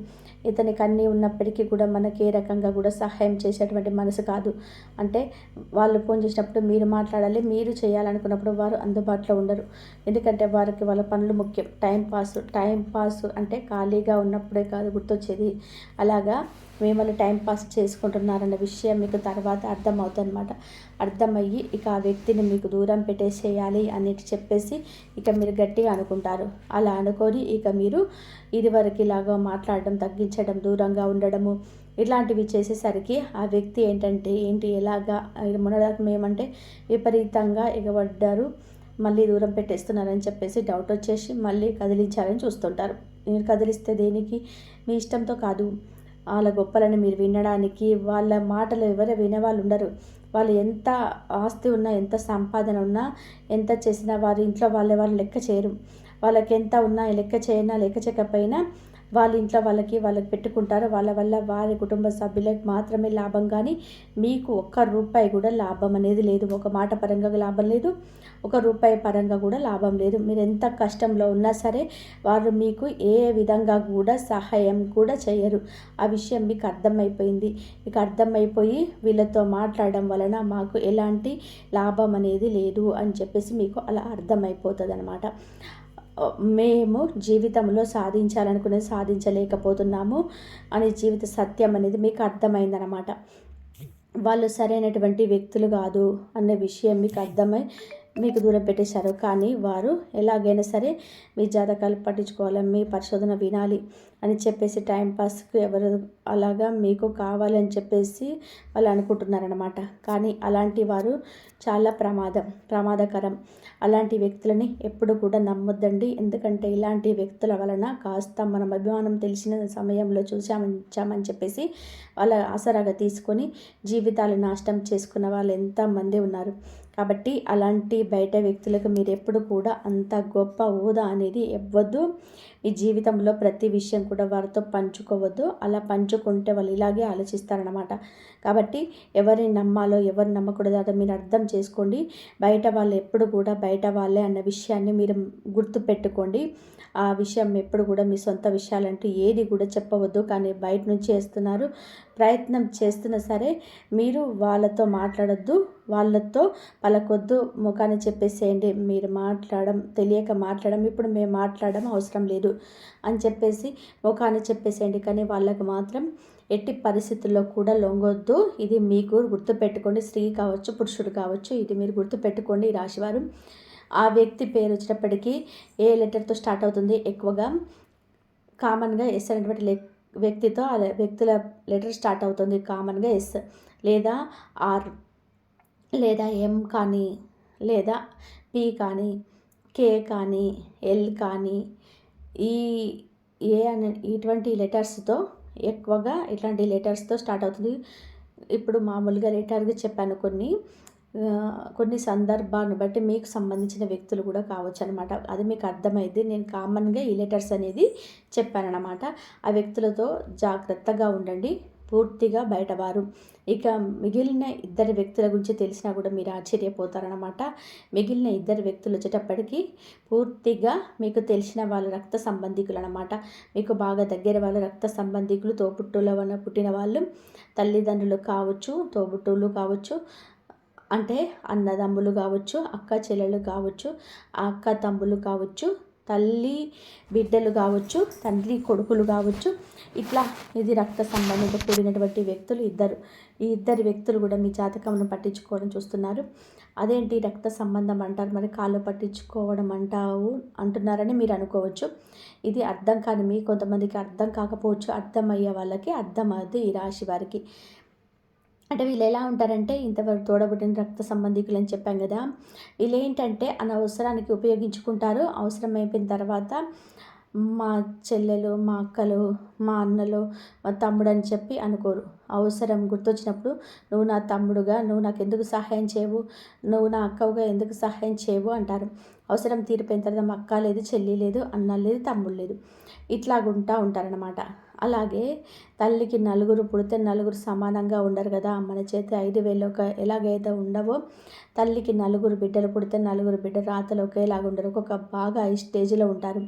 ఇతనికి అన్నీ ఉన్నప్పటికీ కూడా మనకి ఏ రకంగా కూడా సహాయం చేసేటువంటి మనసు కాదు. అంటే వాళ్ళు ఫోన్ చేసినప్పుడు మీరు మాట్లాడాలి, మీరు చేయాలనుకున్నప్పుడు వారు అందుబాటులో ఉండరు. ఎందుకంటే వారికి వాళ్ళ పనులు ముఖ్యం. టైం పాస్ అంటే ఖాళీగా ఉన్నప్పుడే కాదు గుర్తొచ్చేది. అలాగా మిమ్మల్ని టైం పాస్ చేసుకుంటున్నారన్న విషయం మీకు తర్వాత అర్థమవుతుందన్నమాట. అర్థమయ్యి ఇక ఆ వ్యక్తిని మీకు దూరం పెట్టేసేయాలి అన్నిటి చెప్పేసి ఇక మీరు గట్టిగా అనుకుంటారు. అలా అనుకొని ఇక మీరు ఇదివరకు ఇలాగా మాట్లాడడం తగ్గించడం, దూరంగా ఉండడము ఇలాంటివి చేసేసరికి ఆ వ్యక్తి ఎలాగా మొన్నదాకా మేమంటే విపరీతంగా ఎగబడ్డారు, మళ్ళీ దూరం పెట్టేస్తున్నారని చెప్పేసి డౌట్ వచ్చేసి మళ్ళీ కదిలించాలని చూస్తుంటారు. మీరు కదిలిస్తే దేనికి? మీ ఇష్టంతో కాదు, వాళ్ళ గొప్పలను మీరు వినడానికి. వాళ్ళ మాటలు ఎవరు వినేవాళ్ళు ఉండరు. వాళ్ళు ఎంత ఆస్తి ఉన్నా, ఎంత సంపాదన ఉన్నా, ఎంత చేసినా వారి ఇంట్లో వాళ్ళు లెక్క చేయరు. వాళ్ళకి ఎంత ఉన్నా లెక్క చేయకపోయినా వాళ్ళ ఇంట్లో వాళ్ళకి పెట్టుకుంటారు. వాళ్ళ వల్ల వారి కుటుంబ సభ్యులకు మాత్రమే లాభం, కానీ మీకు ఒక్క రూపాయి కూడా లాభం అనేది లేదు. ఒక మాట పరంగా లాభం లేదు, ఒక రూపాయి పరంగా కూడా లాభం లేదు. మీరు ఎంత కష్టంలో ఉన్నా సరే వారు మీకు ఏ విధంగా కూడా సహాయం కూడా చేయరు. ఆ విషయం మీకు అర్థమైపోయింది. మీకు అర్థమైపోయి వీళ్ళతో మాట్లాడడం వలన మాకు ఎలాంటి లాభం అనేది లేదు అని చెప్పేసి మీకు అలా అర్థమైపోతుంది అన్నమాట. మేము జీవితంలో సాధించాలనుకునేది సాధించలేకపోతున్నాము అనే జీవిత సత్యం అనేది మీకు అర్థమైందనమాట. వాళ్ళు సరైనటువంటి వ్యక్తులు కాదు అనే విషయం మీకు అర్థమై మీకు దూరం పెట్టేశారు. కానీ వారు ఎలాగైనా సరే మీ జాతకాలు పట్టించుకోవాలి, మీ పరిశోధన వినాలి అని చెప్పేసి టైంపాస్కి ఎవరు అలాగా మీకు కావాలని చెప్పేసి వాళ్ళు అనుకుంటున్నారనమాట. కానీ అలాంటి వారు చాలా ప్రమాదకరం. అలాంటి వ్యక్తులని ఎప్పుడు కూడా నమ్మొద్దండి. ఎందుకంటే ఇలాంటి వ్యక్తుల వలన కాస్త మనం అభిమానం తెలిసిన సమయంలో చూసామని చెప్పేసి వాళ్ళ ఆసరాగా తీసుకొని జీవితాలు నాశనం చేసుకున్న వాళ్ళు ఎంతమంది ఉన్నారు. కాబట్టి అలాంటి బయట వ్యక్తులకు మీరు ఎప్పుడు కూడా అంత గొప్ప హోదా అనేది ఇవ్వద్దు. మీ జీవితంలో ప్రతి విషయం కూడా వారితో పంచుకోవద్దు. అలా పంచుకుంటే వాళ్ళు ఇలాగే ఆలోచిస్తారనమాట. కాబట్టి ఎవరిని నమ్మాలో ఎవరిని నమ్మకూడదో అది మీరు అర్థం చేసుకోండి. బయట వాళ్ళు ఎప్పుడు కూడా బయట వాళ్ళే అన్న విషయాన్ని మీరు గుర్తుపెట్టుకోండి. ఆ విషయం ఎప్పుడు కూడా మీ సొంత విషయాలంటూ ఏది కూడా చెప్పవద్దు. కానీ బయట నుంచి చేస్తున్నారు, ప్రయత్నం చేస్తున్నా సరే మీరు వాళ్ళతో మాట్లాడొద్దు, వాళ్ళతో పలకొద్దు, ముఖాన్ని చెప్పేసేయండి. మీరు తెలియక మాట్లాడడం, ఇప్పుడు మేము మాట్లాడడం అవసరం లేదు అని చెప్పేసి ముఖాన్ని చెప్పేసేయండి. కానీ వాళ్ళకు మాత్రం ఎట్టి పరిస్థితుల్లో కూడా లొంగొద్దు. ఇది మీకు గుర్తుపెట్టుకోండి. స్త్రీ కావచ్చు, పురుషుడు కావచ్చు, ఇది మీరు గుర్తుపెట్టుకోండి. ఈ రాశివారు ఆ వ్యక్తి పేరు వచ్చినప్పటికీ ఏ లెటర్తో స్టార్ట్ అవుతుంది? ఎక్కువగా కామన్గా ఎస్ అనేటువంటి వ్యక్తితో ఆ వ్యక్తుల లెటర్ స్టార్ట్ అవుతుంది. కామన్గా ఎస్ లేదా ఆర్ లేదా ఎం కానీ లేదా పి కానీ కే కానీ ఎల్ కానీ ఈ ఏ అనే ఇటువంటి లెటర్స్తో ఎక్కువగా ఇట్లాంటి లెటర్స్తో స్టార్ట్ అవుతుంది. ఇప్పుడు మామూలుగా లెటర్గా చెప్పాను కొన్ని సందర్భాన్ని బట్టి మీకు సంబంధించిన వ్యక్తులు కూడా కావచ్చు అనమాట. అది మీకు అర్థమైంది. నేను కామన్గా ఈ లెటర్స్ అనేది చెప్పానన్నమాట. ఆ వ్యక్తులతో జాగ్రత్తగా ఉండండి. పూర్తిగా బయటవారు. ఇక మిగిలిన ఇద్దరు వ్యక్తుల గురించి తెలిసినా కూడా మీరు ఆశ్చర్యపోతారనమాట. మిగిలిన ఇద్దరు వ్యక్తులు వచ్చేటప్పటికి పూర్తిగా మీకు తెలిసిన వాళ్ళు రక్త సంబంధికులు అనమాట. మీకు బాగా దగ్గర వాళ్ళు రక్త సంబంధికులు, తోబుట్టువుల వల్ల పుట్టిన వాళ్ళు, తల్లిదండ్రులు కావచ్చు, తోబుట్టువులు కావచ్చు, అంటే అన్నదమ్ములు కావచ్చు, అక్క చెల్లెలు కావచ్చు, అక్క తమ్ముళ్ళు కావచ్చు, తల్లి బిడ్డలు కావచ్చు, తండ్రి కొడుకులు కావచ్చు. ఇట్లా ఇది రక్త సంబంధంతో కూడినటువంటి వ్యక్తులు ఇద్దరు. ఈ ఇద్దరు వ్యక్తులు కూడా మీ జాతకంను పట్టించుకోవడం చూస్తున్నారు. అదేంటి రక్త సంబంధం అంటారు, మరి కాళ్ళు పట్టించుకోవడం అంటున్నారని మీరు అనుకోవచ్చు. ఇది అర్థం కాని కొంతమందికి అర్థం కాకపోవచ్చు. అర్థమయ్యే వాళ్ళకి అర్థమవుతుంది. ఈ రాశి వారికి అంటే వీళ్ళు ఎలా ఉంటారంటే ఇంతవరకు తోడబుట్టిన రక్త సంబంధికులు అని చెప్పాం కదా, వీళ్ళు ఏంటంటే అనవసరానికి ఉపయోగించుకుంటారు. అవసరం అయిపోయిన తర్వాత మా చెల్లెలు, మా అక్కలు, మా అన్నలు, మా తమ్ముడు అని చెప్పి అనుకోరు. అవసరం గుర్తొచ్చినప్పుడు నువ్వు నా తమ్ముడుగా నువ్వు నాకు ఎందుకు సహాయం చేయవు, నువ్వు నా అక్కవుగా ఎందుకు సహాయం చేయవు అంటారు. అవసరం తీరిపోయిన తర్వాత మా అక్క లేదు, చెల్లి లేదు, అన్న లేదు, తమ్ముడు లేదు, ఇట్లాగుంటూ ఉంటారనమాట. అలాగే తల్లికి నలుగురు పుడితే నలుగురు సమానంగా ఉండరు కదా. మన చేతి 5,000 ఎలాగైతే ఉండవో, తల్లికి నలుగురు బిడ్డలు పుడితే నలుగురు బిడ్డ రాతలు ఒకేలాగా ఉండరు. ఒక్కొక్క బాగా హై స్టేజ్లో ఉంటారు,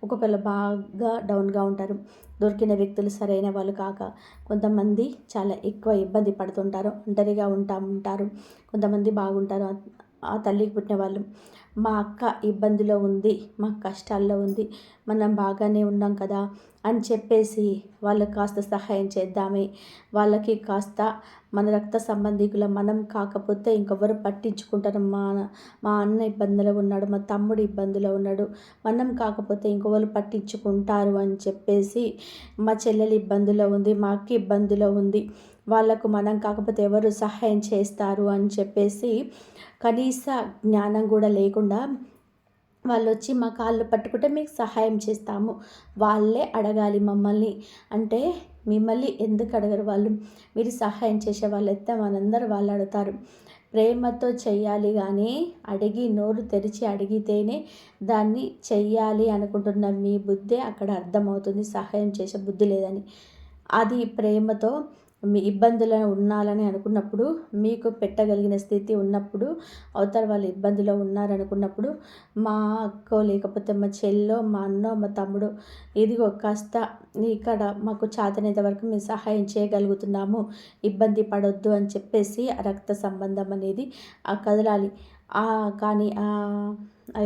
ఒక్కొక్కరు బాగా డౌన్గా ఉంటారు. దొరికిన వ్యక్తులు సరైన వాళ్ళు కాక కొంతమంది చాలా ఎక్కువ ఇబ్బంది పడుతుంటారు, ఒంటరిగా ఉంటారు. కొంతమంది బాగుంటారు. ఆ తల్లికి పుట్టిన వాళ్ళు మా అక్క ఇబ్బందిలో ఉంది, మా కష్టాల్లో ఉంది, మనం బాగానే ఉన్నాం కదా అని చెప్పేసి వాళ్ళకి కాస్త సహాయం చేద్దామే, వాళ్ళకి కాస్త మన రక్త సంబంధికుల మనం కాకపోతే ఇంకెవరు పట్టించుకుంటారు, మా అన్న ఇబ్బందిలో ఉన్నాడు, మా తమ్ముడు ఇబ్బందిలో ఉన్నాడు, మనం కాకపోతే ఇంకొకరు పట్టించుకుంటారు అని చెప్పేసి, మా చెల్లెలు ఇబ్బందిలో ఉంది, మా అక్క ఇబ్బందిలో ఉంది, వాళ్ళకు మనం కాకపోతే ఎవరు సహాయం చేస్తారు అని చెప్పేసి కనీస జ్ఞానం కూడా లేకుండా వాళ్ళు వచ్చి మా కాళ్ళు పట్టుకుంటే మీకు సహాయం చేస్తాము, వాళ్ళే అడగాలి మమ్మల్ని అంటే మిమ్మల్ని ఎందుకు అడగరు వాళ్ళు? మీరు సహాయం చేసే వాళ్ళైతే మనందరూ వాళ్ళు అడుగుతారు. ప్రేమతో చెయ్యాలి కానీ అడిగి నోరు తెరిచి అడిగితేనే దాన్ని చెయ్యాలి అనుకుంటున్న మీ బుద్ధే అక్కడ అర్థమవుతుంది, సహాయం చేసే బుద్ధి లేదని. అది ప్రేమతో మీ ఇబ్బందులు ఉండాలని అనుకున్నప్పుడు, మీకు పెట్టగలిగిన స్థితి ఉన్నప్పుడు, అవతల వాళ్ళు ఇబ్బందిలో ఉన్నారనుకున్నప్పుడు, మా అక్కో లేకపోతే మా చెల్లో, మా అన్నో, మా తమ్ముడు ఇదిగో కాస్త ఇక్కడ మాకు చేతనైనంత వరకు మేము సహాయం చేయగలుగుతున్నాము, ఇబ్బంది పడొద్దు అని చెప్పేసి ఆ రక్త సంబంధం అనేది కదలాలి. కానీ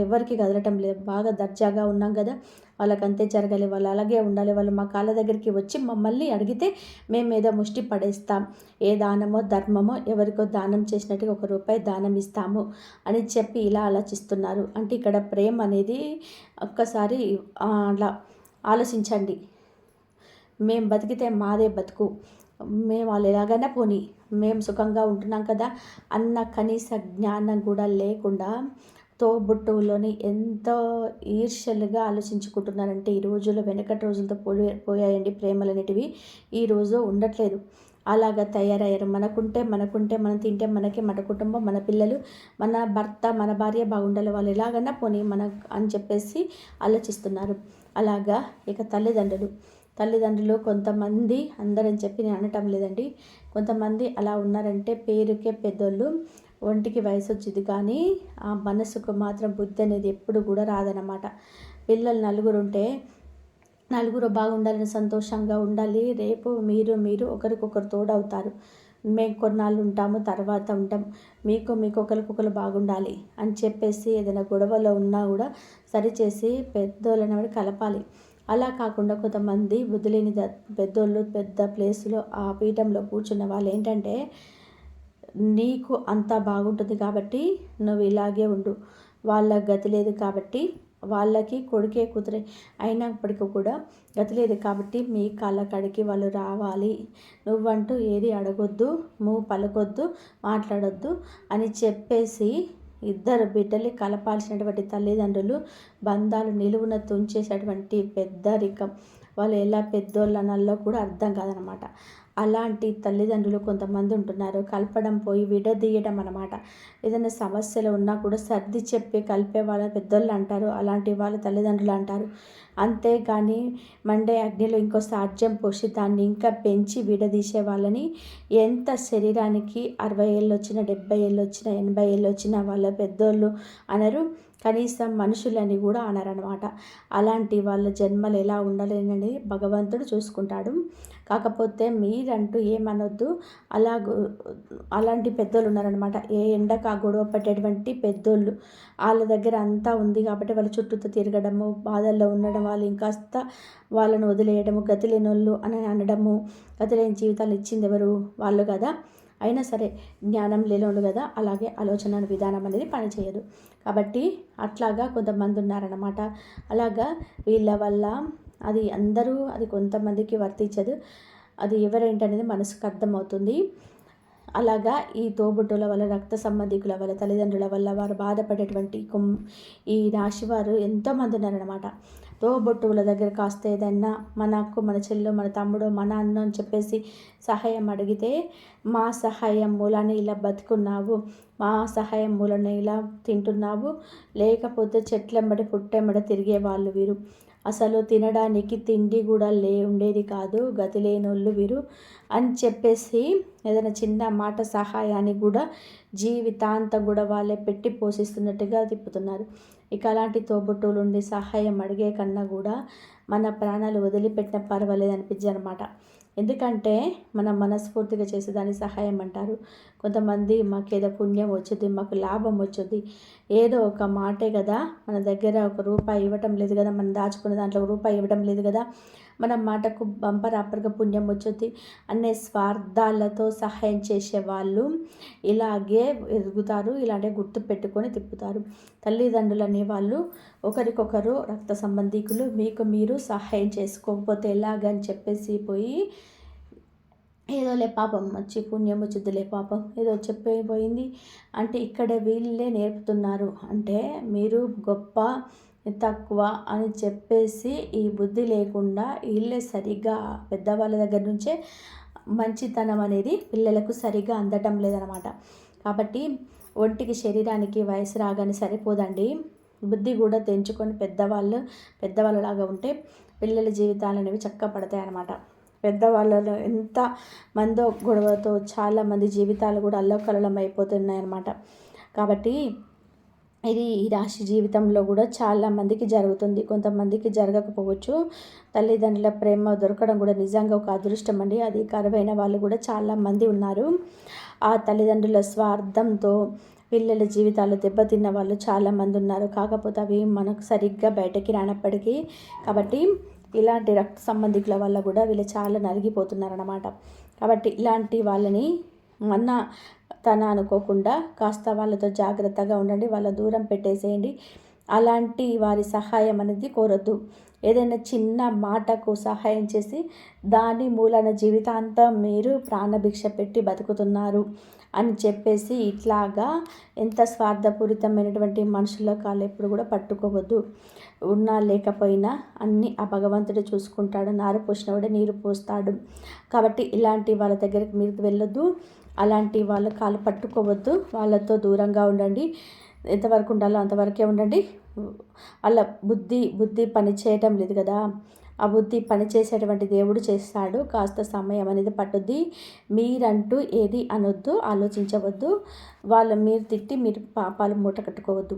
ఎవరికి కదలటం లేదు. బాగా దర్జాగా ఉన్నాం కదా, వాళ్ళకంతే జరగాలి, వాళ్ళు అలాగే ఉండాలి, వాళ్ళు మా కాళ్ళ దగ్గరికి వచ్చి మమ్మల్ని అడిగితే మేము ఏదో ముష్టి పడేస్తాం, ఏ దానమో ధర్మమో ఎవరికో దానం చేసినట్టుగా ₹1 దానం ఇస్తాము అని చెప్పి ఇలా ఆలోచిస్తున్నారు. అంటే ఇక్కడ ప్రేమ అనేది ఒక్కసారి అలా ఆలోచించండి. మేము బతికితే మాదే బతుకు, మేము వాళ్ళు ఎలాగైనా పోనీ, మేము సుఖంగా ఉంటున్నాం కదా అన్న కనీస జ్ఞానం కూడా లేకుండా తోబుట్టువులోని ఎంతో ఈర్ష్యలుగా ఆలోచించుకుంటున్నారంటే ఈ రోజుల్లో వెనకటి రోజులతో పోయాయండి ప్రేమలు అనేటివి. ఈరోజు ఉండట్లేదు, అలాగా తయారయ్యారు. మనకుంటే మనం తింటే మనకి, మన కుటుంబం, మన పిల్లలు, మన భర్త, మన భార్య బాగుండాలి, వాళ్ళు ఎలాగన్నా పోనీ మన అని చెప్పేసి ఆలోచిస్తున్నారు. అలాగా ఇక తల్లిదండ్రులు కొంతమంది, అందరని చెప్పి నేను అనటం లేదండి, కొంతమంది అలా ఉన్నారంటే పేరుకే పెద్దోళ్ళు, ఒంటికి వయసు వచ్చింది కానీ ఆ మనసుకు మాత్రం బుద్ధి అనేది ఎప్పుడు కూడా రాదనమాట. పిల్లలు నలుగురు ఉంటే నలుగురు బాగుండాలని, సంతోషంగా ఉండాలి, రేపు మీరు ఒకరికొకరు తోడవుతారు, మేము కొన్నాళ్ళు ఉంటాము, తర్వాత ఉంటాం, మీకు ఒకరికొకరు బాగుండాలి అని చెప్పేసి ఏదైనా గొడవలో ఉన్నా కూడా సరిచేసి పెద్దోళ్ళని కలపాలి. అలా కాకుండా కొంతమంది బుద్ధి లేని పెద్దోళ్ళు పెద్ద ప్లేస్లో ఆ పీఠంలో కూర్చున్న వాళ్ళు ఏంటంటే, నీకు అంతా బాగుంటుంది కాబట్టి నువ్వు ఇలాగే ఉండు, వాళ్ళ గతి లేదు కాబట్టి, వాళ్ళకి కొడుకే కూతురే అయినప్పటికీ కూడా గతి లేదు కాబట్టి మీ కాళ్ళ కాడికి వాళ్ళు రావాలి, నువ్వంటూ ఏది అడగొద్దు, నువ్వు పలకొద్దు, మాట్లాడొద్దు అని చెప్పేసి ఇద్దరు బిడ్డల్ని కలపాల్సినటువంటి తల్లిదండ్రులు బంధాలు నిలువున తుంచేసేటువంటి పెద్దరికం, వాళ్ళు ఎలా పెద్దోళ్ళు అనాలో కూడా అర్థం కాదనమాట. అలాంటి తల్లిదండ్రులు కొంతమంది ఉంటున్నారు, కలపడం పోయి విడదీయడం అనమాట. ఏదైనా సమస్యలు ఉన్నా కూడా సర్ది చెప్పి కలిపే వాళ్ళ పెద్దోళ్ళు అంటారు, అలాంటి వాళ్ళ తల్లిదండ్రులు అంటారు. అంతేగాని మండే అగ్నిలో ఇంకో సాధ్యం పోసి దాన్ని ఇంకా పెంచి విడదీసే వాళ్ళని ఎంత శరీరానికి 60 ఏళ్ళు వచ్చినా, 70 ఏళ్ళు వచ్చినా, 80 ఏళ్ళు వచ్చినా వాళ్ళ పెద్దోళ్ళు అనరు, కనీసం మనుషులని కూడా అనరనమాట. అలాంటి వాళ్ళ జన్మలు ఎలా ఉండాలని భగవంతుడు చూసుకుంటాడు. కాకపోతే మీరంటూ ఏమనొద్దు. అలాంటి పెద్దోళ్ళు ఉన్నారనమాట, ఏ ఎండకు ఆ గొడవ పట్టేటువంటి పెద్దోళ్ళు, వాళ్ళ దగ్గర అంతా ఉంది కాబట్టి వాళ్ళ చుట్టూతో తిరగడము, బాధల్లో ఉండడం, వాళ్ళు ఇంకాస్త వాళ్ళను వదిలేయడము, గతి లేనోళ్ళు అని అనడము, గతి లేని జీవితాలు ఇచ్చింది ఎవరు? వాళ్ళు కదా. అయినా సరే జ్ఞానం లేనోళ్ళు కదా, అలాగే ఆలోచన విధానం అనేది పనిచేయదు. కాబట్టి అట్లాగా కొంతమంది ఉన్నారన్నమాట. అలాగా వీళ్ళ వల్ల అది అందరూ, అది కొంతమందికి వర్తించదు, అది ఎవరేంటనేది మనసుకు అర్థమవుతుంది. అలాగా ఈ తోబుట్టుల వల్ల, రక్త సంబంధికుల వల్ల, తల్లిదండ్రుల వల్ల వారు బాధపడేటువంటి ఈ రాశివారు ఎంతోమంది ఉన్నారనమాట. తోబుట్టువుల దగ్గర కాస్త ఏదైనా మన అక్క, మన చెల్లు, మన తమ్ముడు, మన అన్న అని చెప్పేసి సహాయం అడిగితే, మా సహాయం మూలాన ఇలా బతుకున్నావు, మా సహాయం మూలన ఇలా తింటున్నావు, లేకపోతే చెట్లెంబడి పుట్టెంబడి తిరిగేవాళ్ళు వీరు, అసలు తినడానికి తిండి కూడా ఉండేది కాదు, గతి లేనోళ్ళు వీరు అని చెప్పేసి ఏదైనా చిన్న మాట సహాయాన్ని కూడా జీవితాంతం కూడా వాళ్ళే పెట్టి పోషిస్తున్నట్టుగా తిప్పుతున్నారు. ఇక అలాంటి తోబుట్టువులు ఉండి సహాయం అడిగే కన్నా కూడా మన ప్రాణాలు వదిలిపెట్టిన పర్వాలేదు అనిపించింది అనమాట. ఎందుకంటే మనం మనస్ఫూర్తిగా చేసేదాన్ని సహాయం అంటారు. కొంతమంది మాకేదో పుణ్యం వచ్చుద్ది, మాకు లాభం వచ్చుద్ది, ఏదో ఒక మాటే కదా, మన దగ్గర ₹1 ఇవ్వటం లేదు కదా, మనం దాచుకున్న దాంట్లో ₹1 ఇవ్వడం లేదు కదా, మన మాటకు బంపర్ ఆపర్గా పుణ్యం వచ్చుద్ది అనే స్వార్థాలతో సహాయం చేసే వాళ్ళు ఇలాగే ఎదుగుతారు, ఇలాగే గుర్తు పెట్టుకొని తిప్పుతారు. తల్లిదండ్రులు అనేవాళ్ళు ఒకరికొకరు రక్త సంబంధికులు, మీకు మీరు సహాయం చేసుకోకపోతే ఎలాగని చెప్పేసి పోయి ఏదోలే పాపం వచ్చి పుణ్యం వచ్చుద్దిలే పాపం ఏదో చెప్పిపోయింది అంటే ఇక్కడ వీళ్ళే నేర్పుతున్నారు. అంటే మీరు గొప్ప తక్కువ అని చెప్పేసి ఈ బుద్ధి లేకుండా వీళ్ళే సరిగ్గా పెద్దవాళ్ళ దగ్గర నుంచే మంచితనం అనేది పిల్లలకు సరిగ్గా అందటం లేదనమాట. కాబట్టి ఒంటికి శరీరానికి వయసు రాగానే సరిపోదండి, బుద్ధి కూడా తెంచుకొని పెద్దవాళ్ళలాగా ఉంటే పిల్లల జీవితాలు అనేవి చక్కపడతాయి అన్నమాట. పెద్దవాళ్ళలో ఎంత మందో గొడవతో చాలామంది జీవితాలు కూడా అల్లకల్లోలం అయిపోతున్నాయి అన్నమాట. కాబట్టి ఇది ఈ రాశి జీవితంలో కూడా చాలామందికి జరుగుతుంది, కొంతమందికి జరగకపోవచ్చు. తల్లిదండ్రుల ప్రేమ దొరకడం కూడా నిజంగా ఒక అదృష్టం అండి. అది కరువైన వాళ్ళు కూడా చాలామంది ఉన్నారు. ఆ తల్లిదండ్రుల స్వార్థంతో పిల్లల జీవితాలు దెబ్బతిన్న వాళ్ళు చాలామంది ఉన్నారు. కాకపోతే అవి మనకు సరిగ్గా బయటకి రానప్పటికీ కాబట్టి ఇలాంటి రక్త సంబంధికుల వల్ల కూడా వీళ్ళు చాలా నలిగిపోతున్నారన్నమాట. కాబట్టి ఇలాంటి వాళ్ళని తన అనుకోకుండా కాస్త వాళ్ళతో జాగ్రత్తగా ఉండండి, వాళ్ళ దూరం పెట్టేసేయండి. అలాంటి వారి సహాయం అనేది కోరొద్దు. ఏదైనా చిన్న మాటకు సహాయం చేసి దాని మూలన జీవితాంతం మీరు ప్రాణభిక్ష పెట్టి బతుకుతున్నారు అని చెప్పేసి ఇట్లాగా ఎంత స్వార్థపూరితమైనటువంటి మనుషుల కాళ్ళు ఎప్పుడు కూడా పట్టుకోవద్దు. ఉన్నా లేకపోయినా అన్నీ ఆ భగవంతుడు చూసుకుంటాడు, నారు పోసినవాడే నీరు పోస్తాడు. కాబట్టి ఇలాంటి వాళ్ళ దగ్గరికి మీరు వెళ్ళొద్దు, అలాంటి వాళ్ళ కాళ్ళు పట్టుకోవద్దు, వాళ్ళతో దూరంగా ఉండండి. ఎంతవరకు ఉండాలో అంతవరకే ఉండండి. వాళ్ళ బుద్ధి పని చేయటం లేదు కదా, ఆ బుద్ధి పని చేసేటువంటి దేవుడు చేస్తాడు. కాస్త సమయం అనేది పట్టుద్ది. మీరంటూ ఏది అనొద్దు, ఆలోచించవద్దు. మీరు తిట్టి మీరు పాపాలు మూట కట్టుకోవద్దు.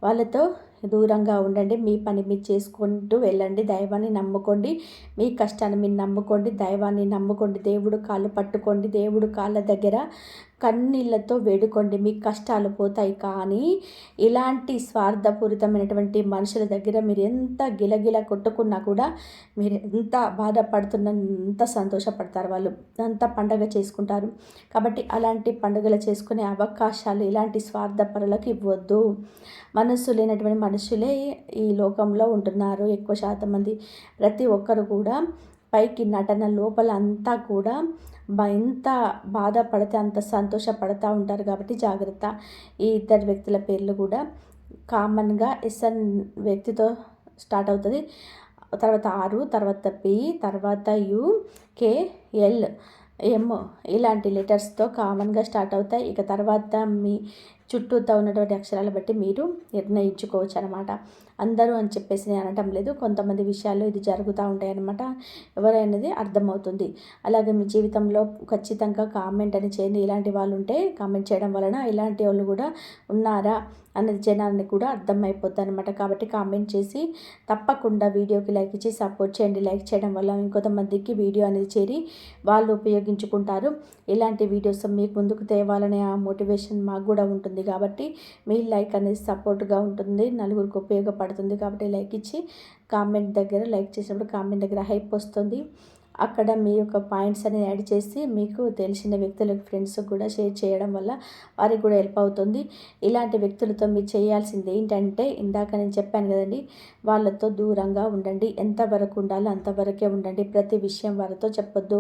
వాళ్ళతో దూరంగా ఉండండి, మీ పని మీరు చేసుకుంటూ వెళ్ళండి. దైవాన్ని నమ్ముకోండి, మీ కష్టాన్ని మీరు నమ్ముకోండి, దైవాన్ని నమ్ముకోండి. దేవుడు కాళ్ళు పట్టుకోండి, దేవుడు కాళ్ళ దగ్గర కన్నీళ్ళతో వేడుకోండి, మీ కష్టాలు పోతాయి. కానీ ఇలాంటి స్వార్థపూరితమైనటువంటి మనుషుల దగ్గర మీరు ఎంత గిలగిల కొట్టుకున్నా కూడా మీరు ఎంత బాధపడుతున్నా ఎంత సంతోషపడతారు, వాళ్ళు అంత పండగ చేసుకుంటారు. కాబట్టి అలాంటి పండుగలు చేసుకునే అవకాశాలు ఇలాంటి స్వార్థపరులకు ఇవ్వద్దు. మనస్సు లేనటువంటి మనుషులే ఈ లోకంలో ఉంటున్నారు ఎక్కువ శాతం మంది. ప్రతి ఒక్కరు కూడా పైకి నటన, లోపల అంతా కూడా ఎంత బాధపడితే అంత సంతోషపడతా ఉంటారు. కాబట్టి జాగ్రత్త. ఈ ఇద్దరు వ్యక్తుల పేర్లు కూడా కామన్గా ఎస్ఎన్ వ్యక్తితో స్టార్ట్ అవుతుంది, తర్వాత ఆరు, తర్వాత పి, తర్వాత యు, కే, ఎల్, ఎం ఇలాంటి లెటర్స్తో కామన్గా స్టార్ట్ అవుతాయి. ఇక తర్వాత మీ చుట్టూతో ఉన్నటువంటి అక్షరాలు బట్టి మీరు నిర్ణయించుకోవచ్చు అనమాట. అందరూ అని చెప్పేసి నేను అనటం లేదు, కొంతమంది విషయాల్లో ఇది జరుగుతూ ఉంటాయి అన్నమాట, ఎవరైనది అర్థమవుతుంది. అలాగే మీ జీవితంలో ఖచ్చితంగా కామెంట్ అని చేయండి. ఇలాంటి వాళ్ళు ఉంటే కామెంట్ చేయడం వలన ఇలాంటి వాళ్ళు కూడా ఉన్నారా అన్నది జనాన్ని కూడా అర్థమైపోద్ది అనమాట. కాబట్టి కామెంట్ చేసి తప్పకుండా వీడియోకి లైక్ ఇచ్చి సపోర్ట్ చేయండి. లైక్ చేయడం వల్ల ఇంకొంతమందికి వీడియో అనేది చేరి వాళ్ళు ఉపయోగించుకుంటారు. ఇలాంటి వీడియోస్ మీకు ముందుకు తేవాలనే ఆ మోటివేషన్ మాకు కూడా ఉంటుంది. కాబట్టి మీ లైక్ అనేది సపోర్ట్గా ఉంటుంది, నలుగురికి ఉపయోగపడుతుంది. కాబట్టి లైక్ ఇచ్చి కామెంట్ దగ్గర లైక్ చేసినప్పుడు కామెంట్ దగ్గర హైప్ వస్తుంది. అక్కడ మీ యొక్క పాయింట్స్ అనేది యాడ్ చేసి మీకు తెలిసిన వ్యక్తులకు, ఫ్రెండ్స్కి కూడా షేర్ చేయడం వల్ల వారికి కూడా హెల్ప్ అవుతుంది. ఇలాంటి వ్యక్తులతో మీరు చేయాల్సింది ఏంటంటే ఇందాక నేను చెప్పాను కదండి, వాళ్ళతో దూరంగా ఉండండి. ఎంతవరకు ఉండాలో అంతవరకే ఉండండి. ప్రతి విషయం వారితో చెప్పొద్దు,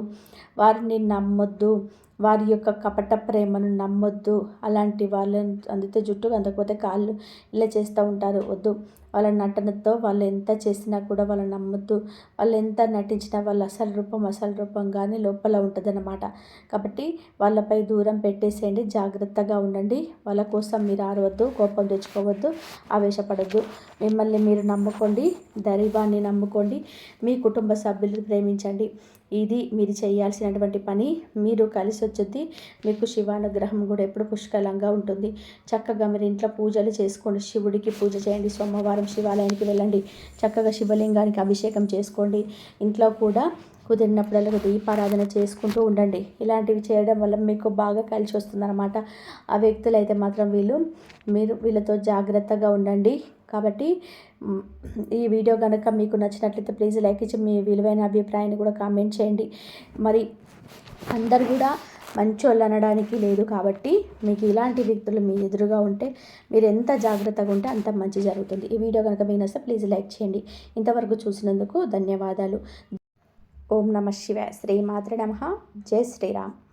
వారిని నమ్మొద్దు, వారి యొక్క కపట ప్రేమను నమ్మొద్దు. అలాంటి వాళ్ళని అందితే జుట్టు అందకపోతే కాళ్ళు ఇలా చేస్తూ ఉంటారు, వద్దు. వాళ్ళ నటనతో వాళ్ళు ఎంత చేసినా కూడా వాళ్ళు నమ్మొద్దు. వాళ్ళు ఎంత నటించినా వాళ్ళ అసలు రూపంగానే లోపల ఉంటుందన్నమాట. కాబట్టి వాళ్ళపై దూరం పెట్టేసేయండి. జాగ్రత్తగా ఉండండి. వాళ్ళ కోసం మీరు ఆరవద్దు, కోపం తెచ్చుకోవద్దు, ఆవేశపడద్దు. మిమ్మల్ని మీరు నమ్ముకోండి, దైవాన్ని నమ్ముకోండి, మీ కుటుంబ సభ్యులను ప్రేమించండి. ఇది మీరు చేయాల్సినటువంటి పని. మీరు కలిసి వచ్చుద్ది. మీకు శివానుగ్రహం కూడా ఎప్పుడు పుష్కలంగా ఉంటుంది. చక్కగా మీరు ఇంట్లో పూజలు చేసుకోండి. శివుడికి పూజ చేయండి. సోమవారం శివాలయానికి వెళ్ళండి. చక్కగా శివలింగానికి అభిషేకం చేసుకోండి. ఇంట్లో కూడా కుదిరినప్పుడల్లా దీపారాధన చేసుకుంటూ ఉండండి. ఇలాంటివి చేయడం వల్ల మీకు బాగా కలిసి వస్తుందన్నమాట. ఆ వ్యక్తులు అయితే మాత్రం మీరు వీళ్ళతో జాగ్రత్తగా ఉండండి. కాబట్టి ఈ వీడియో కనుక మీకు నచ్చినట్లయితే ప్లీజ్ లైక్ ఇచ్చి మీ విలువైన అభిప్రాయాన్ని కూడా కామెంట్ చేయండి. మరి అందరు కూడా మంచోళ్ళు అనడానికి లేదు. కాబట్టి మీకు ఇలాంటి వ్యక్తులు మీ ఎదురుగా ఉంటే మీరు ఎంత జాగ్రత్తగా ఉంటే అంత మంచి జరుగుతుంది. ఈ వీడియో కనుక మీకు నచ్చితే ప్లీజ్ లైక్ చేయండి. ఇంతవరకు చూసినందుకు ధన్యవాదాలు. ఓం నమః శివాయ. శ్రీమాత్రే నమః. జై శ్రీరామ్.